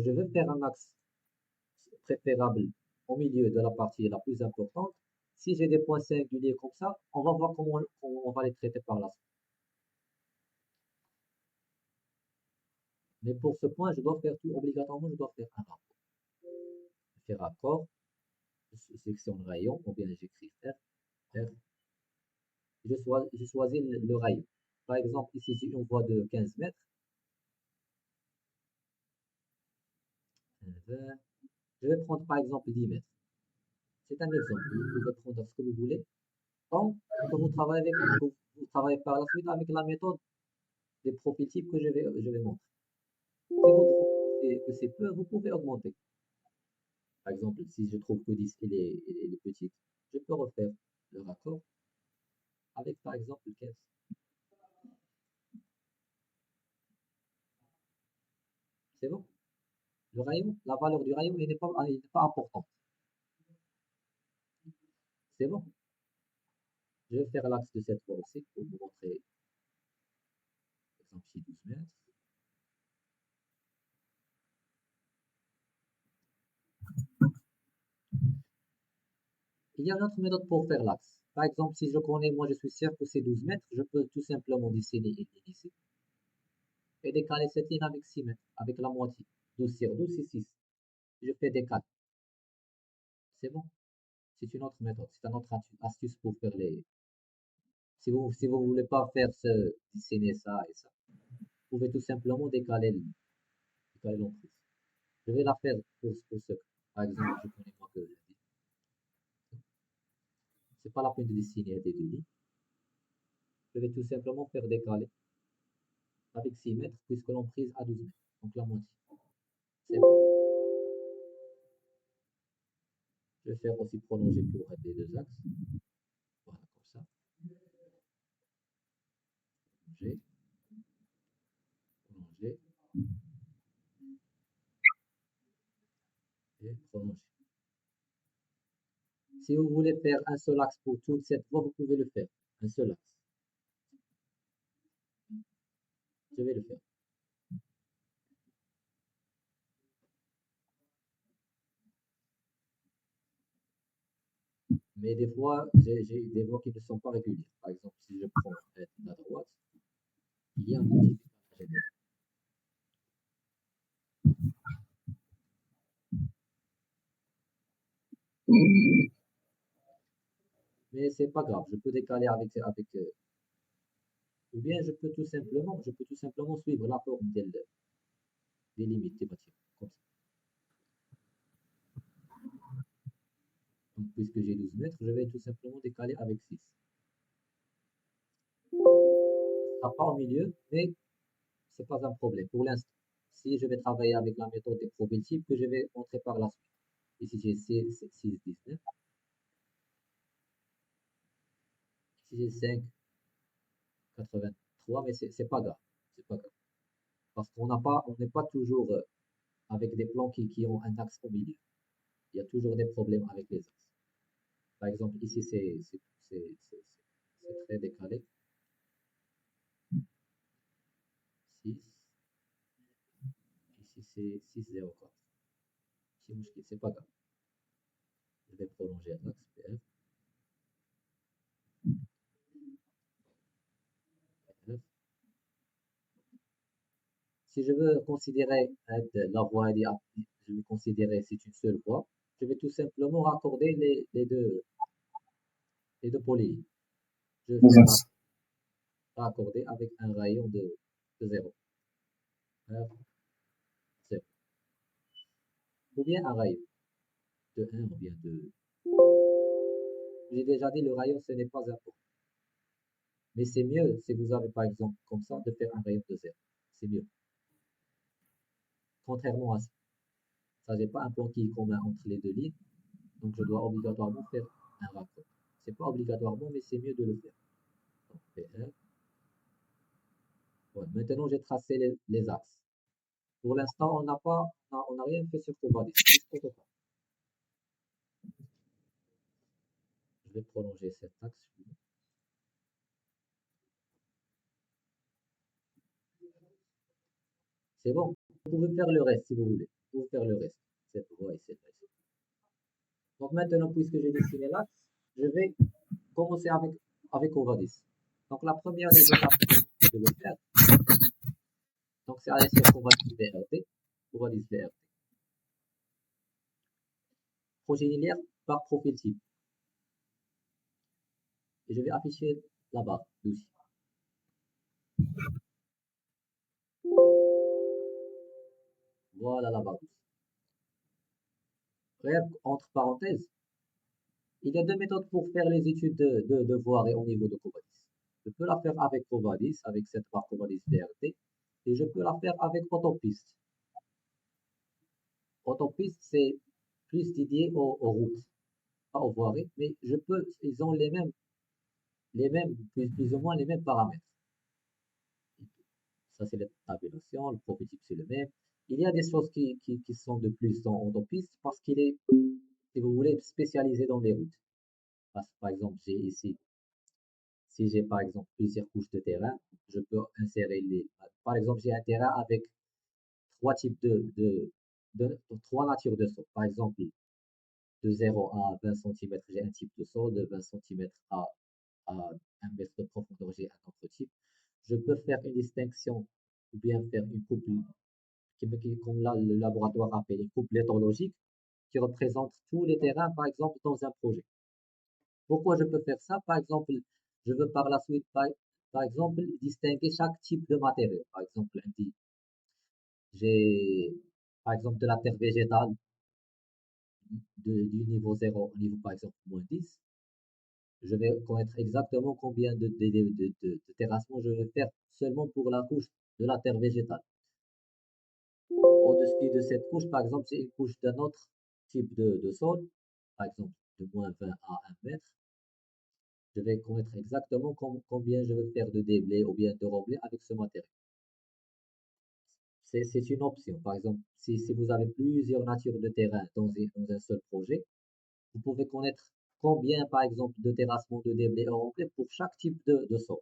je veux faire un axe préférable au milieu de la partie la plus importante. Si j'ai des points singuliers comme ça, on va voir comment on va les traiter par la suite. Mais pour ce point, je dois faire tout, obligatoirement, je dois faire un rapport. Je fais raccord, section de rayon, ou bien j'écris R, R. Je choisis le rayon. Par exemple, ici, j'ai une voie de 15 mètres. Je vais prendre par exemple 10 mètres. C'est un exemple. Vous pouvez prendre ce que vous voulez. Tant que vous travaillez, vous travaillez par la suite avec la méthode des profils types que je vais montrer. Si vous trouvez que c'est peu, vous pouvez augmenter. Par exemple, si je trouve que 10 elle est petite, je peux refaire le raccord avec par exemple 15. C'est bon? Le rayon, la valeur du rayon n'est pas importante. C'est bon? Je vais faire l'axe de cette voie aussi pour vous montrer, par exemple, ici 12 mètres. Il y a une autre méthode pour faire l'axe. Par exemple, si je connais, moi je suis sûr que c'est 12 mètres, je peux tout simplement dessiner une ligne ici et décaler cette ligne avec 6 mètres, avec la moitié. 12 sur 12, c'est 6. Je fais des 4. C'est bon. C'est une autre méthode, c'est une autre astuce pour faire les... Si vous ne voulez pas faire dessiner ça et ça, vous pouvez tout simplement décaler l'emprise. Je vais la faire pour ce. Par exemple, je connais moi que c'est pas la peine de dessiner des deux lignes. Je vais tout simplement faire décaler avec 6 mètres puisque l'emprise a 12 mètres. Donc la moitié. C'est bon. Je vais faire aussi prolonger pour les deux axes. Voilà, comme ça. Prolonger. Prolonger. Et prolonger. Si vous voulez faire un seul axe pour toute cette voie, vous pouvez le faire. Un seul axe. Je vais le faire. Mais des fois, j'ai des voies qui ne sont pas régulières. Par exemple, si je prends la droite, il y a un petit décalage. Mais c'est pas grave, je peux décaler avec ou bien je peux tout simplement suivre la forme des limites des bâtiments, comme ça. Donc, puisque j'ai 12 mètres, je vais tout simplement décaler avec 6. Ce ne sera pas au milieu, mais c'est pas un problème pour l'instant. Si je vais travailler avec la méthode des profils types que je vais montrer par la suite. Ici, j'ai 6, 19. Ici, j'ai 5, 83, mais c'est pas grave. C'est pas grave. Parce qu'on n'est pas toujours avec des plans qui ont un axe au milieu. Il y a toujours des problèmes avec les axes. Par exemple, ici, c'est très décalé. 6. Ici, c'est 6,04. C'est pas grave. Je vais prolonger l'axe PF. Si je veux considérer la voie, je vais considérer c'est une seule voie, je vais tout simplement raccorder les deux polylignes. Je vais raccorder avec un rayon de 0. 0. Ou bien un rayon de 1 ou bien de... J'ai déjà dit, le rayon, ce n'est pas important. Mais c'est mieux si vous avez par exemple comme ça de faire un rayon de 0. C'est mieux. Contrairement à ça. Ça, j'ai pas un point qui est commun entre les deux lignes. Donc je dois obligatoirement faire un raccord. C'est pas obligatoirement, mais c'est mieux de le faire. Donc P1. Voilà. Maintenant, j'ai tracé les axes. Pour l'instant, on n'a rien fait sur Covadis. Je vais prolonger cet axe. C'est bon. Vous pouvez faire le reste si vous voulez. pouvez faire le reste. Cette voie et cette voie. Donc maintenant, puisque j'ai dessiné l'axe, je vais commencer avec Covadis. Donc la première des étapes de le faire, donc c'est aller sur Covadis VRT, Covadis VRT. Projet linéaire par profil type. Et je vais afficher la barre d'outils. Voilà la barre d'outils. Entre parenthèses, il y a deux méthodes pour faire les études de voirie au niveau de Covadis. Je peux la faire avec Covadis, avec cette barre Covadis VRT, et je peux la faire avec Autopiste. Autopiste, c'est plus dédié aux routes, pas aux voiries, mais ils ont les mêmes, plus ou moins les mêmes paramètres. Ça, c'est la tabulation, le profil type, c'est le même. Il y a des choses qui sont de plus dans Autopiste parce qu'il est, si vous voulez, spécialisé dans les routes. Par exemple, j'ai ici, si j'ai par exemple plusieurs couches de terrain, je peux insérer par exemple, j'ai un terrain avec trois types trois natures de sol. Par exemple, de 0 à 20 cm, j'ai un type de sol, de 20 cm à 1 mètre de profondeur, j'ai un autre type. Je peux faire une distinction ou bien faire une coupe, comme là, le laboratoire appelle une coupe léthologique, qui représente tous les terrains, par exemple, dans un projet. Pourquoi je peux faire ça? Par exemple, je veux par la suite, par exemple, distinguer chaque type de matériau. Par exemple, j'ai, par exemple, de la terre végétale du niveau 0 au niveau, par exemple, -10. Je vais connaître exactement combien de terrassement je vais faire seulement pour la couche de la terre végétale. Au-dessus de cette couche, par exemple, c'est une couche d'un autre type de sol, par exemple de -20 à 1 mètre. Je vais connaître exactement combien je vais faire de déblai ou bien de remblai avec ce matériau. C'est une option. Par exemple, si vous avez plusieurs natures de terrain dans un seul projet, vous pouvez connaître combien, par exemple, de terrassement, de déblai et remblai pour chaque type de sol.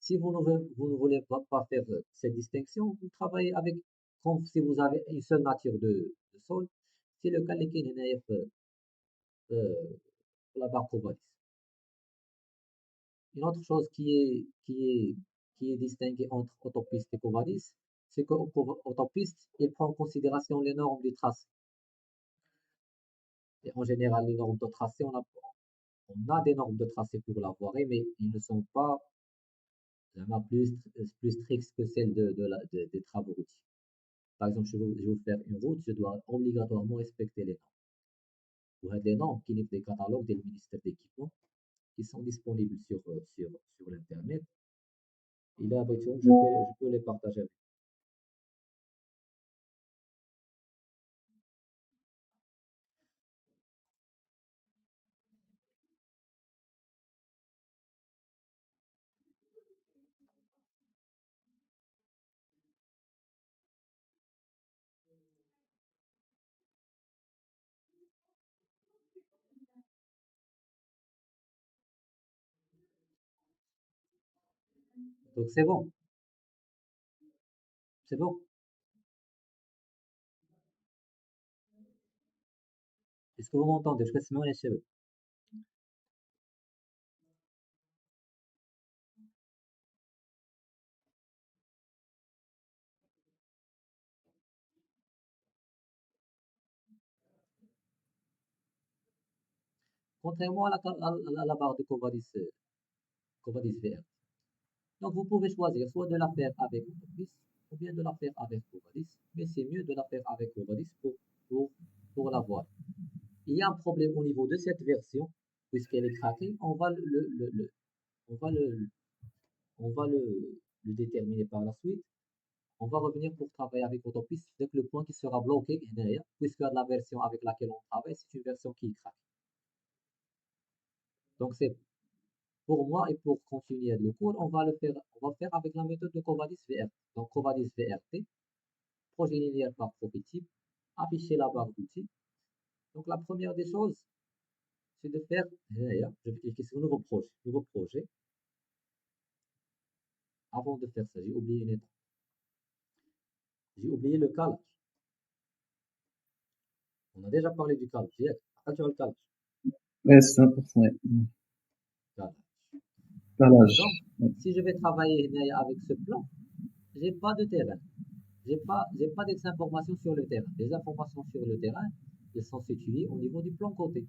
Si vous ne voulez pas faire cette distinction, vous travaillez avec, comme si vous avez une seule nature de sol. C'est le cas pour la barre Covadis. Une autre chose qui est distinguée entre autopiste et Covadis, c'est qu'autopiste, il prend en considération les normes du tracé. Et en général, les normes de tracé, on a des normes de tracé pour la voirie, mais ils ne sont pas vraiment plus strictes que celles des travaux routiers. Par exemple, je vais vous faire une route, je dois obligatoirement respecter les normes. Vous avez des normes qui livrent des catalogues des ministères d'équipement qui sont disponibles sur l'Internet. Et là, je peux les partager avec vous. Donc, c'est bon. C'est bon. Est-ce que vous m'entendez? Je passe les cheveux. Contrairement à la barre de Covadis VR. Donc, vous pouvez choisir soit de la faire avec Covadis ou bien de la faire avec Covadis. Mais c'est mieux de la faire avec Covadis pour, pour la voile. Il y a un problème au niveau de cette version, puisqu'elle est craquée. On va le, on va le déterminer par la suite. On va revenir pour travailler avec Autopiste dès que le point qui sera bloqué est derrière, puisque la version avec laquelle on travaille, c'est une version qui craque. Donc, c'est pour moi et pour continuer le cours, on va faire avec la méthode de Covadis VRT. Donc, Covadis VRT, projet linéaire par profil type, afficher la barre d'outils. Donc, la première des choses, c'est de faire, derrière, je vais cliquer sur nouveau projet. Avant de faire ça, j'ai oublié une étape. J'ai oublié le calage. On a déjà parlé du calage. Attention au calage. Ouais, c'est important. Ouais. Calage. Calage. Donc, Ouais. si je vais travailler avec ce plan, j'ai pas de terrain. J'ai pas des informations sur le terrain. Les informations sur le terrain, elles sont situées au niveau du plan côté.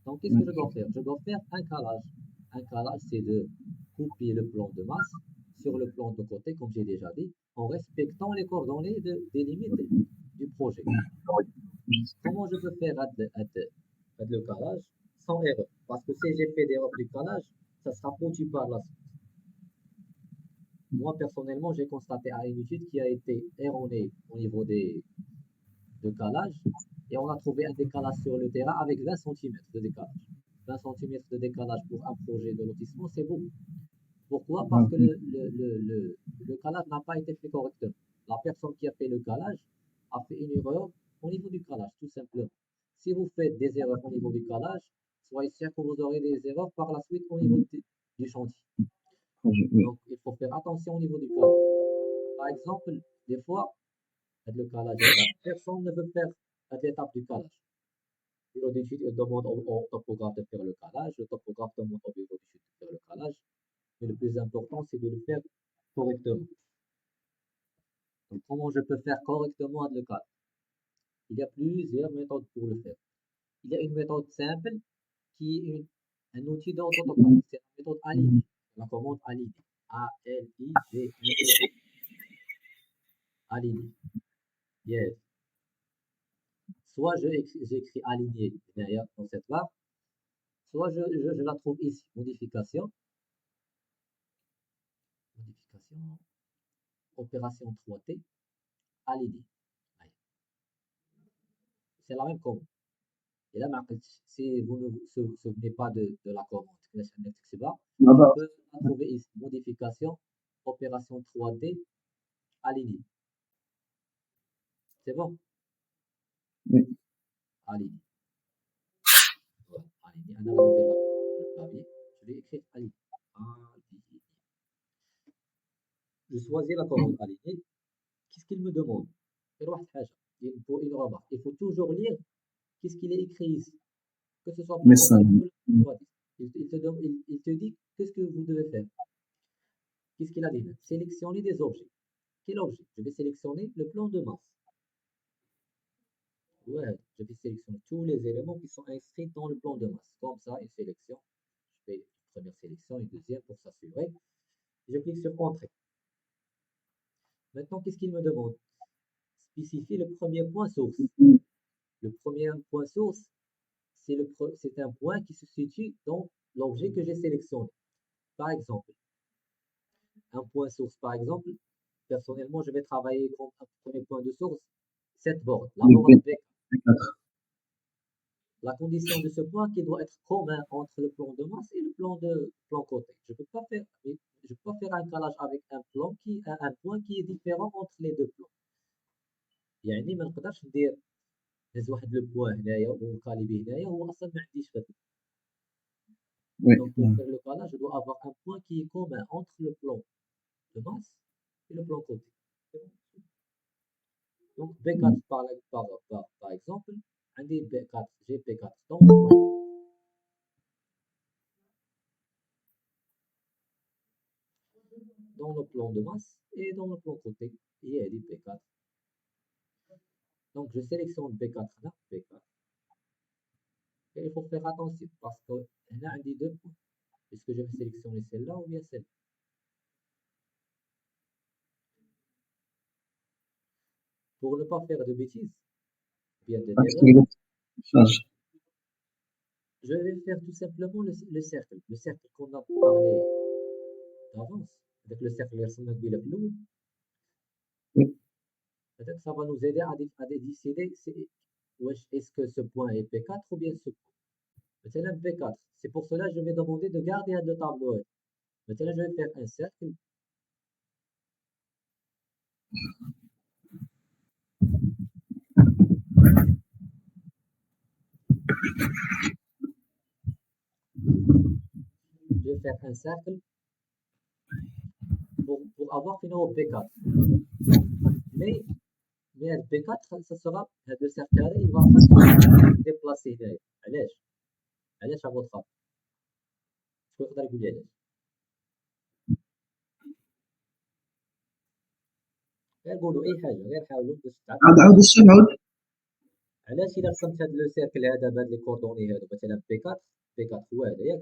Donc, qu'est-ce que je dois faire? Je dois faire un calage. Un calage, c'est de couper le plan de masse sur le plan de côté, comme j'ai déjà dit, en respectant les coordonnées des limites du projet. Comment je peux faire le calage sans erreur? Parce que si j'ai fait d'erreur du calage, ça sera foutu par la suite. Moi, personnellement, j'ai constaté à une étude qui a été erronée au niveau de calage et on a trouvé un décalage sur le terrain avec 20 cm de décalage. 20 cm de décalage pour un projet de lotissement, c'est beaucoup. Pourquoi? Parce que le calage n'a pas été fait correctement. La personne qui a fait le calage a fait une erreur au niveau du calage, tout simplement. Si vous faites des erreurs au niveau du calage, soyez sûr que vous aurez des erreurs par la suite au niveau du chantier. Donc, il faut faire attention au niveau du calage. Par exemple, des fois, le calage, personne ne veut faire l'étape du calage. Le bureau d'études demande au topographe de faire le calage, le topographe demande au bureau d'études de faire le calage. Mais le plus important, c'est de le faire correctement. Donc, comment je peux faire correctement le calage? Il y a plusieurs méthodes pour le faire. Il y a une méthode simple qui est un outil d'AutoCAD. C'est la méthode aligner. La commande aligner. A-L-I-G-N-E. Aligner. Yes. Soit j'écris aligner derrière dans cette barre, soit je la trouve ici. Modification. Modification. Opération 3T. Aligner. C'est la même commande. Et là, si vous ne vous souvenez pas de la commande, je peux la trouver ici. Modification, opération 3D, aligner. C'est bon? Oui. Aligner. Voilà, aligner. On a regardé le clavier. Je vais écrire aligner. Aligner. Je choisis la commande aligner. Qu'est-ce qu'il me demande? Il faut une remarque. Il faut toujours lire qu'est-ce qu'il est écrit ici. Que ce soit pour il te dit qu'est-ce que vous devez faire. Qu'est-ce qu'il a dit? Sélectionner des objets. Quel objet? Je vais sélectionner le plan de masse. Ouais, je vais sélectionner tous les éléments qui sont inscrits dans le plan de masse. Comme ça, une sélection. Je fais une première sélection, une deuxième pour s'assurer. Je clique sur Entrée. Maintenant, qu'est-ce qu'il me demande? Spécifier le premier point source. Le premier point source, c'est un point qui se situe dans l'objet que j'ai sélectionné. Par exemple, un point source, par exemple, personnellement, je vais travailler comme un premier point de source, cette borne, la borne B4. La condition de ce point qui doit être commun entre le plan de masse et le plan côté. Je ne peux pas faire un calage avec un point qui est différent entre les deux plans. يعني ما نقدرش نهز واحد لو بوان هنايا ونكالي به هنايا هو اصلا ما عنديش في Donc pour faire le calage, je dois avoir un point qui est commun entre le plan de masse et le plan côté. Donc B4 par exemple, un des B4, j'ai B4 dans le plan de masse et dans le plan côté, il y a des B4. Donc je sélectionne B4 là, B4. Et il faut faire attention parce que là, on a deux points. Est-ce que je vais sélectionner celle-là ou bien celle-là? Pour ne pas faire de bêtises, bien de erreurs, je vais faire tout simplement le cercle qu'on a parlé d'avance, avec le cercle peut-être ça va nous aider à décider est-ce que ce point est P4 ou bien ce point. Maintenant P4, c'est pour cela que je vais demander de garder le tableau. Maintenant je vais faire un cercle. Je vais faire un cercle pour avoir finalement P4. Mais Mais B4, ça sera le cercle, il va pas se déplacer. علاش à votre avis شكون يقدر يقول لي علاش غير قولوا اي حاجه غير حاولوا باش تعرفوا عاود الشيء عاود. علاش الا رسمت هذا لو سيركل هذا بهاد لي كوردوني هادو مثلا بي 4 هو هذا ياك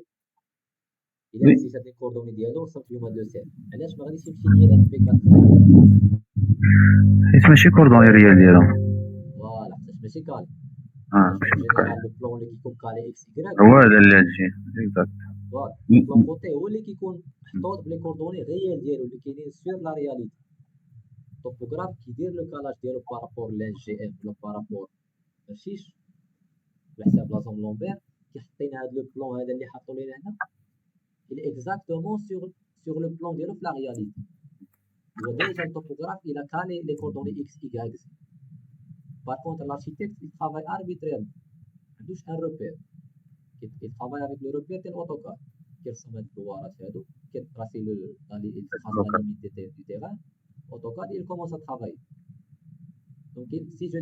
الا وي هزيت هاد لي كوردوني ديالو ورسمت فيهم هاد لو سيركل علاش ما غاديش يمشي ليا هاد بي 4 حيت ماشي كوردوني ريال ديالهم. فوالا حيتاش ماشي كالي اه حيتاش ماشي اون مقارن. جينيرال لو بلون اللي كيكون كالي اكس ايكغيك هو هذا اللي غتجي اكزاكت. فوالا وي بلون كوتي هو اللي كيكون محطوط بلي كوردوني ريال ديالو اللي كاينين سور لا رياليتي التوبوغراف كيدير لو كالاج ديالو بارابور لان جي ام ولا بارابور ماشيش على حساب لا زون لومبير كيحط لنا هاد لو بلون هذا اللي حطوا لينا هنا il est exactement sur le plan ديالو في لا رياليتي هو ديجا التوبوغراف الى كان لي كوردوني اكس اي زد par contre l'architecte il travaille arbitrairement ما عندوش ان روبير il travaille avec le repère ديال الاوتوكاد كيرسم هاد الدوارات هادو كيتراسي لو il trace la limite du terrain AutoCAD il commence à travailler donc si je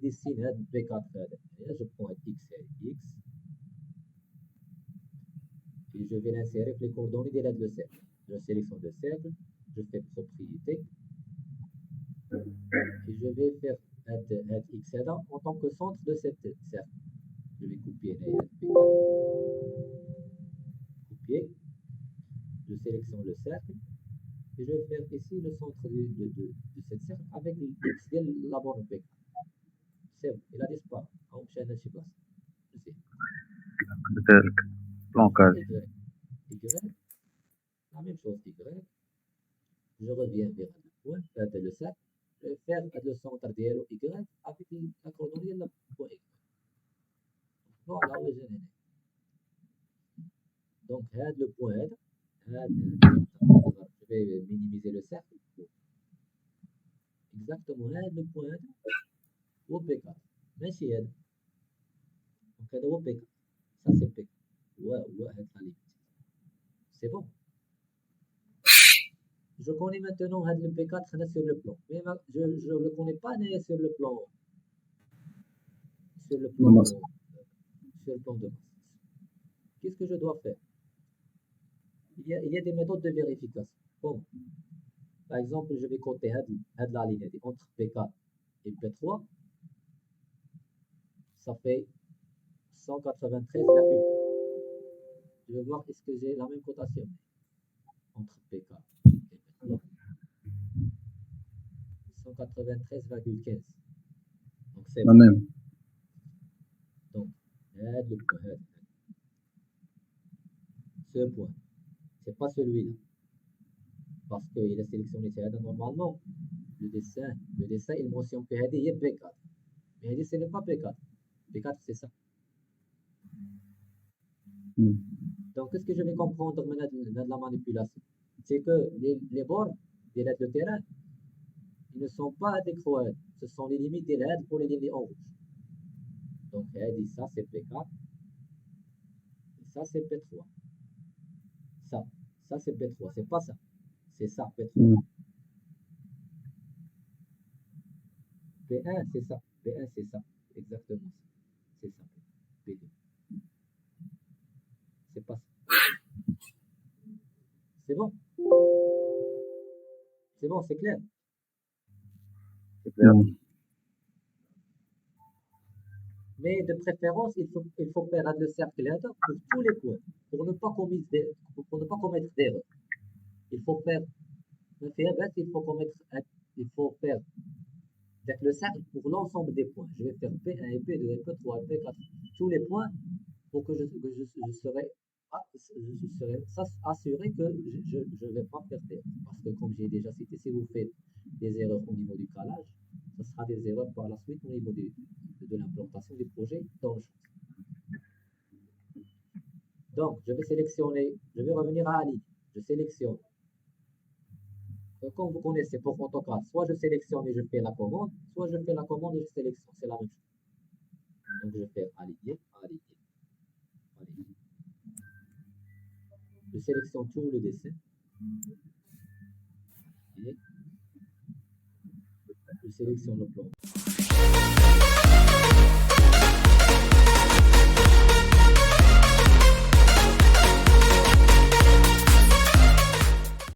dessine هاد B4 هذا je prends x et x et je vais l'insérer les coordonnées de le cercle. Je sélectionne le cercle, je fais propriété et je vais faire x en tant que centre de cette cercle. Je vais copier copier, je sélectionne le cercle et je vais faire ici le centre de cette cercle avec x de la borne B4. C'est bon, il a disparu. On chaîne chez place. كذلك بلونكاج. Y, la même chose y. Je reviens vers le point, le cercle. Je vais faire le centre de y avec la coordonnée de point y. Voilà où je l'ai. Donc, le point, je vais minimiser le cercle. Exactement, le point au P4. ماشي هذا. Donc, هذا هو P4. Ça, c'est P4. Ouais, la limite. C'est bon. Je connais maintenant le P4 sur le plan. Mais je ne le connais pas sur le plan. Sur le plan de masse. Qu'est-ce que je dois faire? Il y a des méthodes de vérification. Comme, par exemple, je vais compter la ligne entre P4 et P3. Ça fait 193,4. Je vais voir est-ce que j'ai la même cotation entre P4 et P3. 193,15. Donc c'est la même. Donc, le point. Ce point. C'est pas celui-là. Parce qu'il a sélectionné normalement. Le dessin, il mentionne que il y a P4. Mais ce n'est pas P4. P4, c'est ça. Donc, qu'est-ce que je vais comprendre maintenant de la manipulation? C'est que les bords des lettres de terrain, ils ne sont pas adéquats. Ce sont les limites des lettres pour les lignes en rouge. Donc, ça, c'est P4. Et ça, c'est P3. Ça, c'est P3. C'est pas ça. C'est ça, P3. P1, c'est ça. P1, c'est ça. Exactement ça. C'est ça. P2. C'est pas ça. C'est bon? C'est bon, c'est clair? C'est clair. Mais de préférence, il faut faire le cercle pour tous les points, pour ne pas commettre d'erreur. Il faut faire le cercle pour l'ensemble des points. Je vais faire P1 et P2 et P3 et P4, tous les points pour que je serai assuré que je ne vais pas faire d'erreur. Parce que comme j'ai déjà cité, si vous faites des erreurs au niveau du calage, ce sera des erreurs par la suite au niveau de l'implantation du projet dans le champ. Donc, je vais revenir à Ali. Je sélectionne. Comme vous connaissez pour AutoCAD, soit je sélectionne et je fais la commande, soit je fais la commande et je sélectionne. C'est la même chose. Donc, je fais aligner. Je sélectionne tout le dessin. Et je sélectionne le plan.